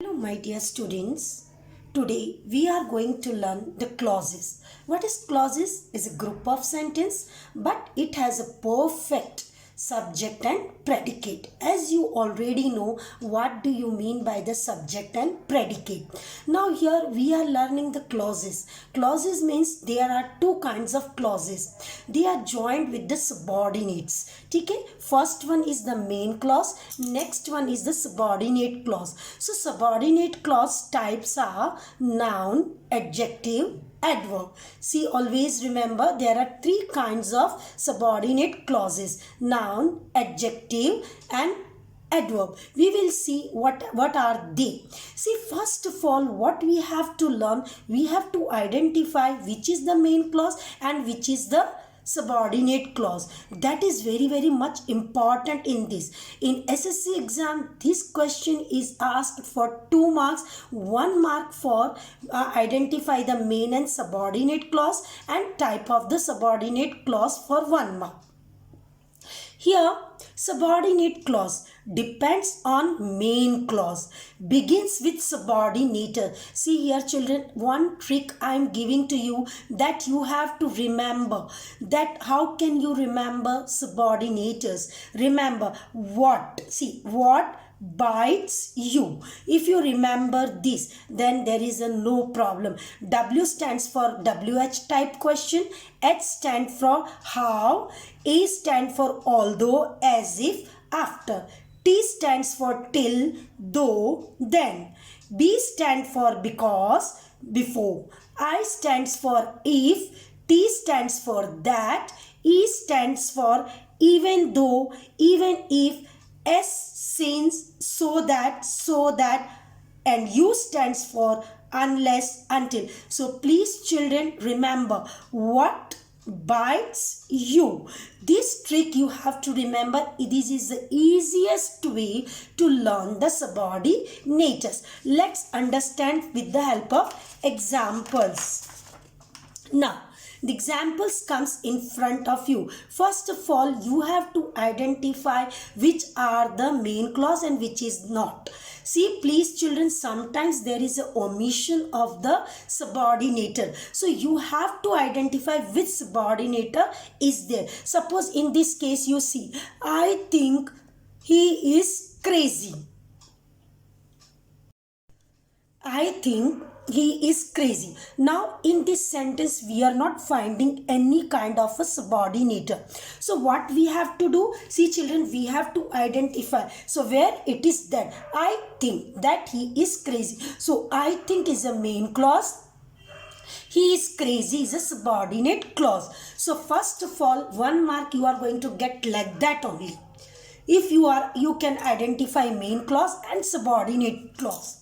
Hello, my dear students. Today we are going to learn the clauses. What is clauses? Is a group of sentence, but it has a perfect subject and predicate. As you already know, what do you mean by the subject and predicate? Now here we are learning the clauses. Clauses means there are two kinds of clauses. They are joined with the subordinates. Okay? First one is the main clause, next one is the subordinate clause. So subordinate clause types are noun, adjective, adverb. See, always remember there are three kinds of subordinate clauses: noun, adjective and adverb. We will see what are they. See, first of all, what we have to learn, we have to identify which is the main clause and which is the subordinate clause. That is very much important in this. In SSC exam, this question is asked for 2 marks, 1 mark for identify the main and subordinate clause, and type of the subordinate clause for 1 mark. Here, subordinate clause depends on main clause, begins with subordinator. See here children, one trick I am giving to you that you have to remember. That how can you remember subordinators? Remember what? See, what bites you. If you remember this, then there is a no problem. W stands for WH type question, H stands for how, A stands for although, as if, after, T stands for till, though, then, B stands for because, before, I stands for if, T stands for that, E stands for even though, even if, S since, so that, and U stands for unless, until. So please children, remember what bites you. This trick you have to remember. This is the easiest way to learn the subordinators. Let's understand with the help of examples. Now, the examples comes in front of you. First of all, you have to identify which are the main clause and which is not. See, please children, sometimes there is a omission of the subordinator. So you have to identify which subordinator is there. Suppose in this case you see, I think he is crazy. I think he is crazy. Now in this sentence we are not finding any kind of a subordinator. So what we have to do? See children, we have to identify. So where it is that I think that he is crazy. So I think is a main clause. He is crazy is a subordinate clause. So first of all, 1 mark you are going to get like that only. If you can identify main clause and subordinate clause.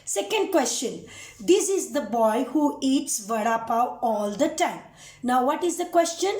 Second question, this is the boy who eats vada pav all the time. Now what is the question?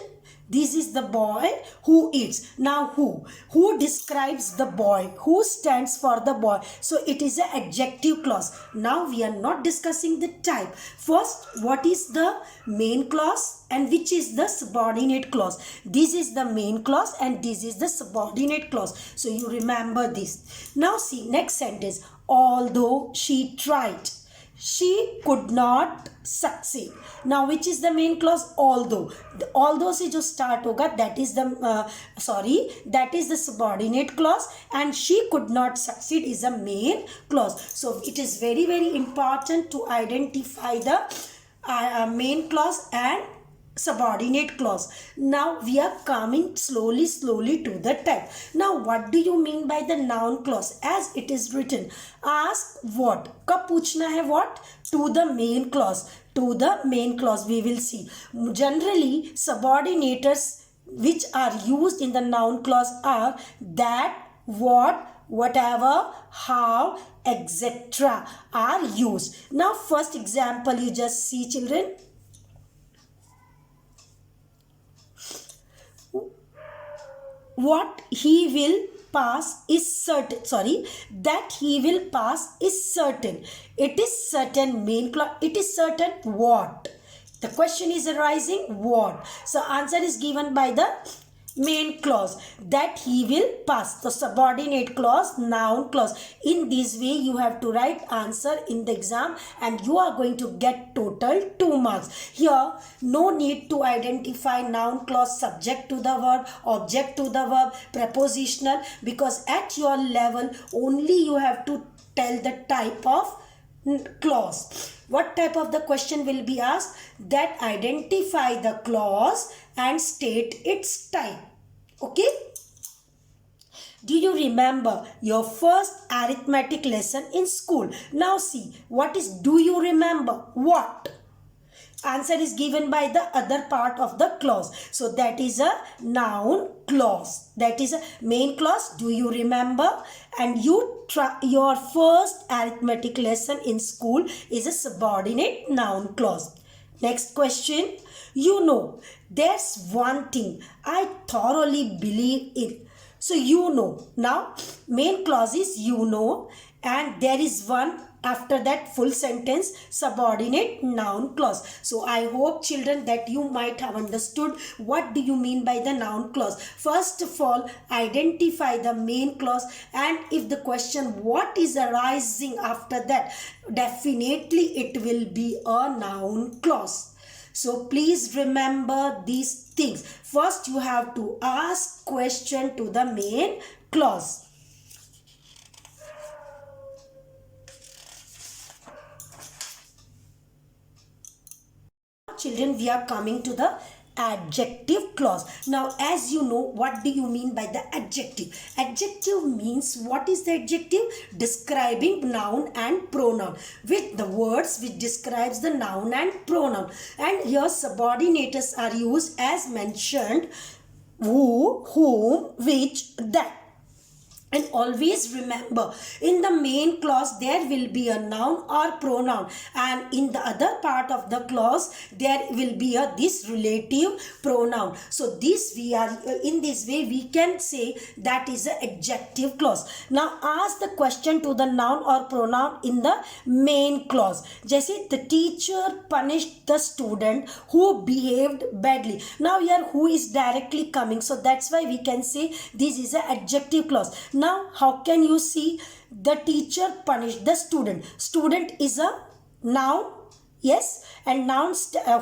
This is the boy who eats. Now who? Who describes the boy? Who stands for the boy? So it is an adjective clause. Now we are not discussing the type. First, what is the main clause and which is the subordinate clause? This is the main clause and this is the subordinate clause. So you remember this. Now see next sentence. Although she tried, she could not succeed. Now which is the main clause? Although. Although से जो start होगा, that is that is the subordinate clause, and she could not succeed is a main clause. So it is very important to identify the main clause and subordinate clause. Now we are coming slowly to the type. Now what do you mean by the noun clause? As it is written, ask what. कब पूछना है what? To the main clause. To the main clause we will see. Generally subordinators which are used in the noun clause are that, what, whatever, how, etc. are used. Now first example you just see children. What he will pass is certain. That he will pass is certain. It is certain main clause. It is certain what? The question is arising what? So answer is given by the main clause, that he will pass. The subordinate clause, noun clause. In this way you have to write answer in the exam and you are going to get total 2 marks. Here no need to identify noun clause, subject to the verb, object to the verb, prepositional, because at your level only you have to tell the type of clause. What type of the question will be asked? That identify the clause and state its type. Okay? Do you remember your first arithmetic lesson in school? Now see, what is do you remember? What? Answer is given by the other part of the clause. So that is a noun clause. That is a main clause. Do you remember? And your first arithmetic lesson in school is a subordinate noun clause. Next question. You know, there's one thing I thoroughly believe in. So you know. Now main clause is you know, and there is one after that full sentence, subordinate noun clause. So I hope children that you might have understood what do you mean by the noun clause. First of all, identify the main clause, and if the question what is arising after that, definitely it will be a noun clause. So please remember these things. First you have to ask question to the main clause. Children, we are coming to the adjective clause. Now as you know, what do you mean by the adjective? Adjective means, what is the adjective? Describing noun and pronoun, with the words which describes the noun and pronoun. And here subordinators are used as mentioned: who, whom, which, that. And always remember, in the main clause there will be a noun or pronoun, and in the other part of the clause there will be a this relative pronoun. So this we are in this way we can say that is an adjective clause. Now ask the question to the noun or pronoun in the main clause. Jaise the teacher punished the student who behaved badly. Now here who is directly coming, so that's why we can say this is an adjective clause. Now how can you see the teacher punished the student? Student is a noun, yes, and noun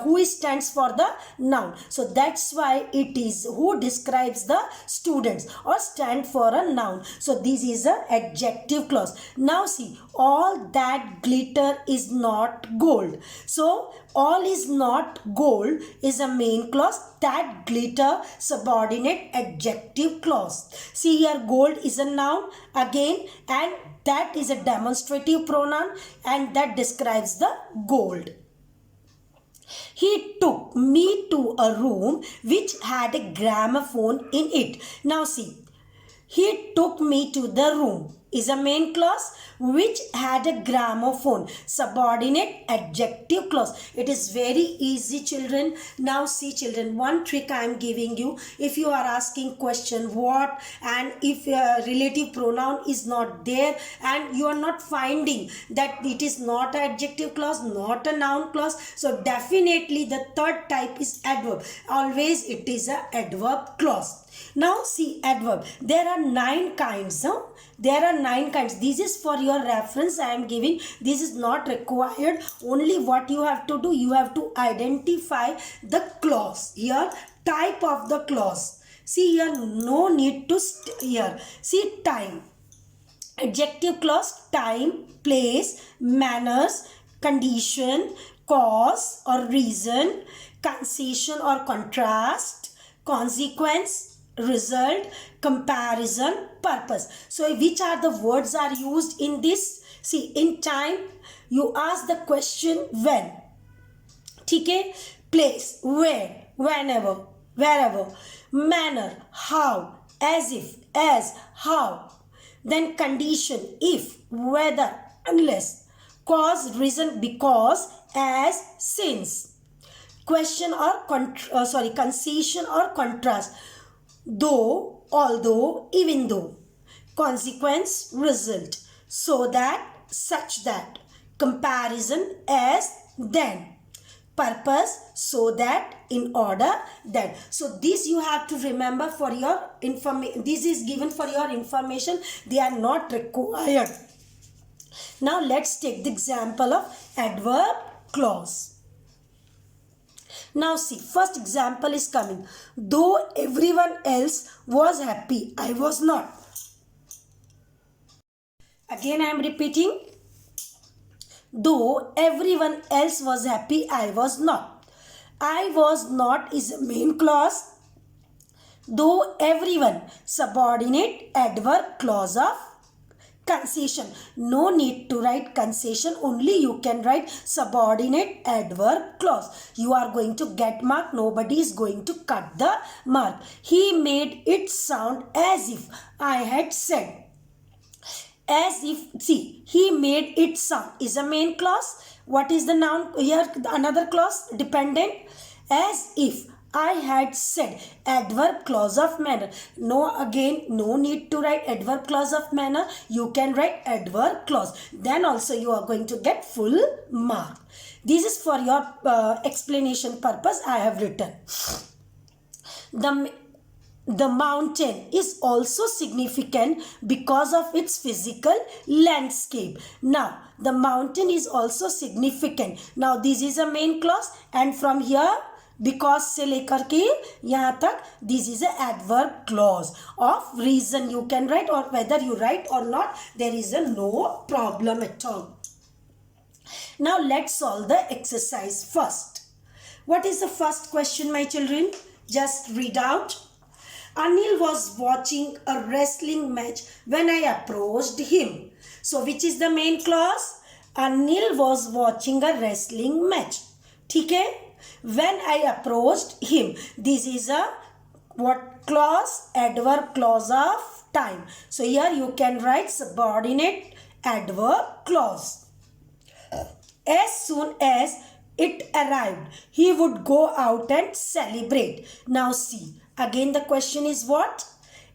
who stands for the noun. So that's why it is who describes the students or stand for a noun. So this is a adjective clause. Now see, all that glitter is not gold. So all is not gold is a main clause. That glitter, subordinate adjective clause. See here, gold is a noun again, and that is a demonstrative pronoun, and that describes the gold. He took me to a room which had a gramophone in it. Now see, he took me to the room is a main clause which had a gramophone, subordinate adjective clause. It is very easy, children. Now see children, one trick I am giving you. If you are asking question what, and if relative pronoun is not there and you are not finding that it is not an adjective clause, not a noun clause, so definitely the third type is adverb. Always it is a adverb clause. Now see adverb. There are 9 kinds. There are 9 kinds. This is for your reference I am giving. This is not required. Only what you have to do, you have to identify the clause. Here, type of the clause. See here, no need to here. See time. Adjective clause, time, place, manners, condition, cause or reason, concession or contrast, consequence, result, comparison, purpose. So which are the words are used in this? See, in time you ask the question when. Okay? Place, where, whenever, wherever. Manner, how, as if, as, how. Then condition, if, whether, unless. Cause, reason, because, as, since. Question or concession or contrast. Though, although, even though. Consequence, result. So that, such that. Comparison, as, then. purpose, so that, in order, that. So this you have to remember for your information. This is given for your information. They are not required. Now let's take the example of adverb clause. Now see, first example is coming. Though everyone else was happy, I was not. Again I am repeating. Though everyone else was happy, I was not. I was not is a main clause. Though everyone, subordinate adverb clause of concession. No need to write concession, only you can write subordinate adverb clause. You are going to get mark, nobody is going to cut the mark. He made it sound as if I had said. As if, see, he made it sound is a main clause. What is the noun here? Another clause, dependent. As if I had said, adverb clause of manner. No, again, no need to write adverb clause of manner. You can write adverb clause. Then also you are going to get full mark. This is for your explanation purpose I have written. The mountain is also significant because of its physical landscape. Now, the mountain is also significant. Now, this is a main clause, and from here, because से लेकर के यहाँ तक, this is a adverb clause of reason. You can write, or whether you write or not, there is a no problem at all. Now, let's solve the exercise first. What is the first question, my children? Just read out. Anil was watching a wrestling match when I approached him. So, which is the main clause? Anil was watching a wrestling match. ठीक है? When I approached him. This is a what clause? Adverb clause of time. So, here you can write subordinate adverb clause. As soon as it arrived, he would go out and celebrate. Now, see. Again, the question is what?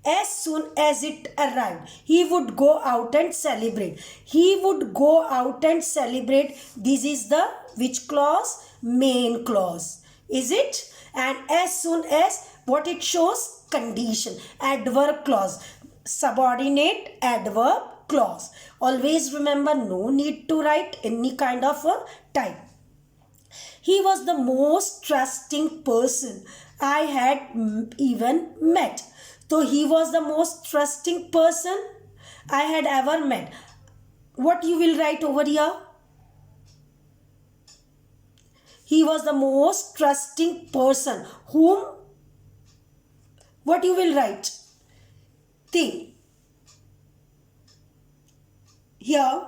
As soon as it arrived, he would go out and celebrate. He would go out and celebrate. This is the which clause? Main clause. Is it? And as soon as, what it shows? Condition. Adverb clause. Subordinate adverb clause. Always remember, no need to write any kind of a type. He was the most trusting person I had even met. So he was the most trusting person I had ever met. What you will write over here? He was the most trusting person. Whom? What you will write? Think. Here,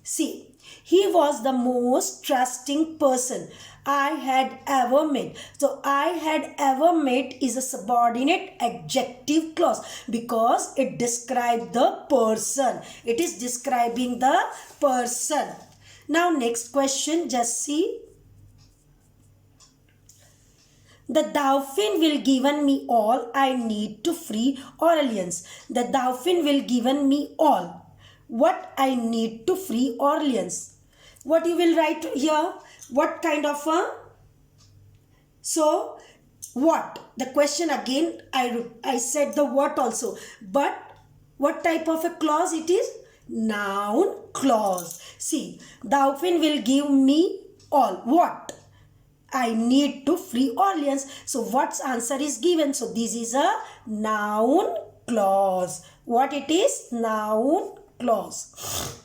see. He was the most trusting person I had ever met. So, I had ever met is a subordinate adjective clause because it describes the person. It is describing the person. Now, next question, just see. The dolphin will given me all I need to free Orleans. The dolphin will given me all what I need to free Orleans. What you will write here? What kind of a? So, what? The question again, I said the what also. But, what type of a clause it is? Noun clause. See, dolphin will give me all. What? I need to free Orleans. So, what's answer is given? So, this is a noun clause. What it is? Noun clause.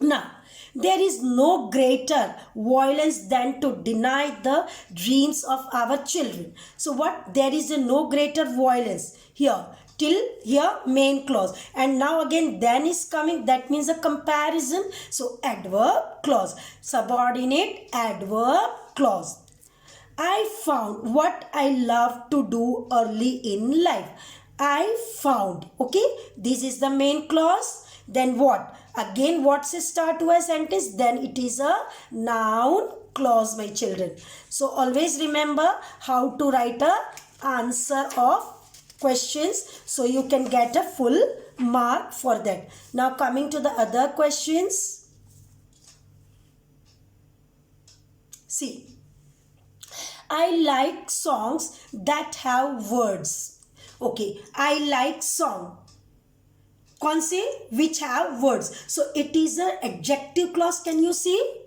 Now, there is no greater violence than to deny the dreams of our children. So what? There is a no greater violence here. Till here main clause. And now again then is coming. That means a comparison. So adverb clause. Subordinate adverb clause. I found what I love to do early in life. I found. Okay. This is the main clause. Then what? Again, what's a start to a sentence? Then it is a noun clause, my children. So, always remember how to write a answer of questions. So, you can get a full mark for that. Now, coming to the other questions. See, I like songs that have words. Okay, I like song. कौन से? Which have words. So it is an adjective clause. Can you see?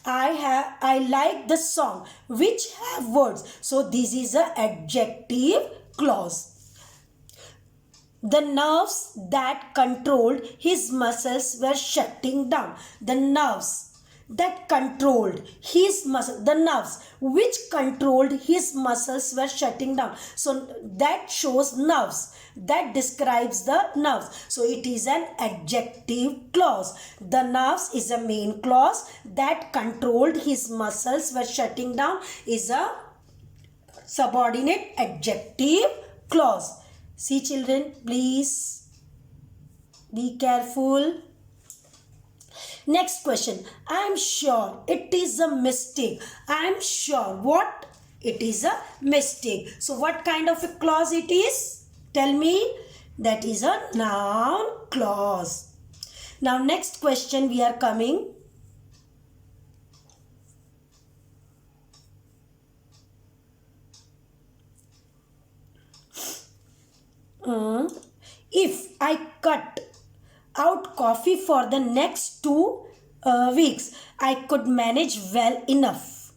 I like the song which have words. So this is an adjective clause. The nerves that controlled his muscles were shutting down. The nerves that controlled his muscles, the nerves which controlled his muscles were shutting down. So that shows nerves. That describes the nerves. So it is an adjective clause. The nerves is a main clause. That controlled his muscles were shutting down is a subordinate adjective clause. See children, please be careful. Next question. I am sure it is a mistake. I am sure what? It is a mistake. So what kind of a clause it is? Tell me. That is a noun clause. Now next question we are coming. If I cut out coffee for the next 2 weeks, I could manage well enough.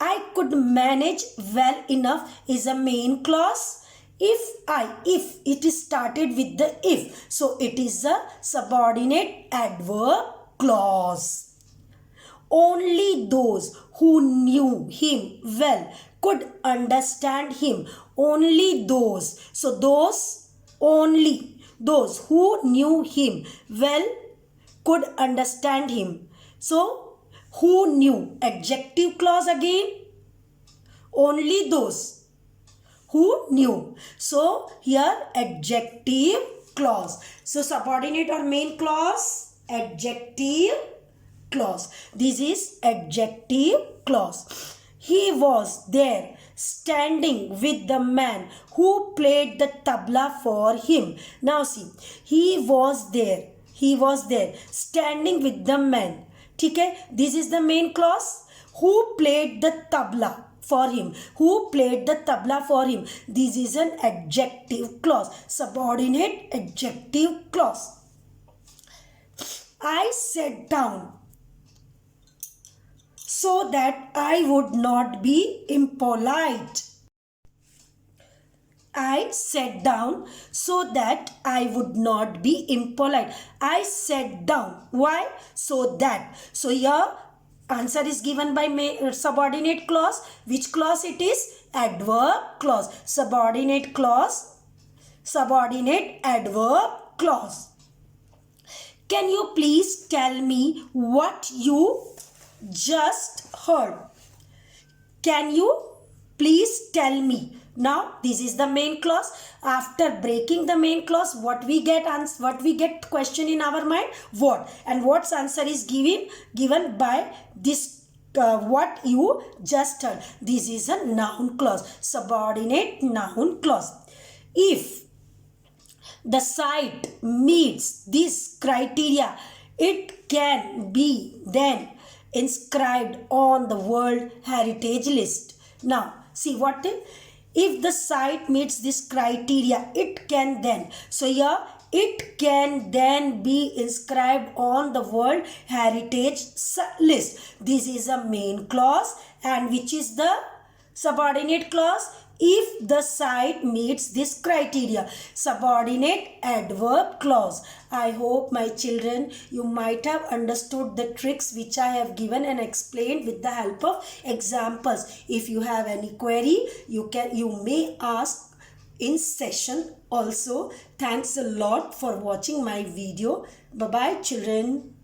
I could manage well enough is a main clause. If it is started with the if, so it is a subordinate adverb clause. Only those who knew him well could understand him. Only those. So those, only those who knew him well could understand him. So who knew? Adjective clause again. Only those who knew. So here adjective clause. So subordinate or main clause? Adjective clause. This is adjective clause. He was there standing with the man who played the tabla for him. Now see, he was there. He was there standing with the man. Okay, this is the main clause. Who played the tabla for him? Who played the tabla for him? This is an adjective clause. Subordinate adjective clause. I sat down so that I would not be impolite. I sat down so that I would not be impolite. I sat down. Why? So that. So here answer is given by subordinate clause. Which clause it is? Adverb clause. Subordinate clause. Subordinate adverb clause. Can you please tell me what you just heard? Can you please tell me? Now this is the main clause. After breaking the main clause, what we get question in our mind? What? And what's answer is given by this what you just heard. This is a noun clause. Subordinate noun clause. If the site meets this criteria, it can be then inscribed on the World Heritage List. Now see what if the site meets this criteria, it can then. So here it can then be inscribed on the World Heritage List. This is a main clause. And which is the subordinate clause? If the site meets this criteria. Subordinate adverb clause. I hope my children you might have understood the tricks which I have given and explained with the help of examples. If you have any query, you may ask in session also. Thanks a lot for watching my video. Bye bye children.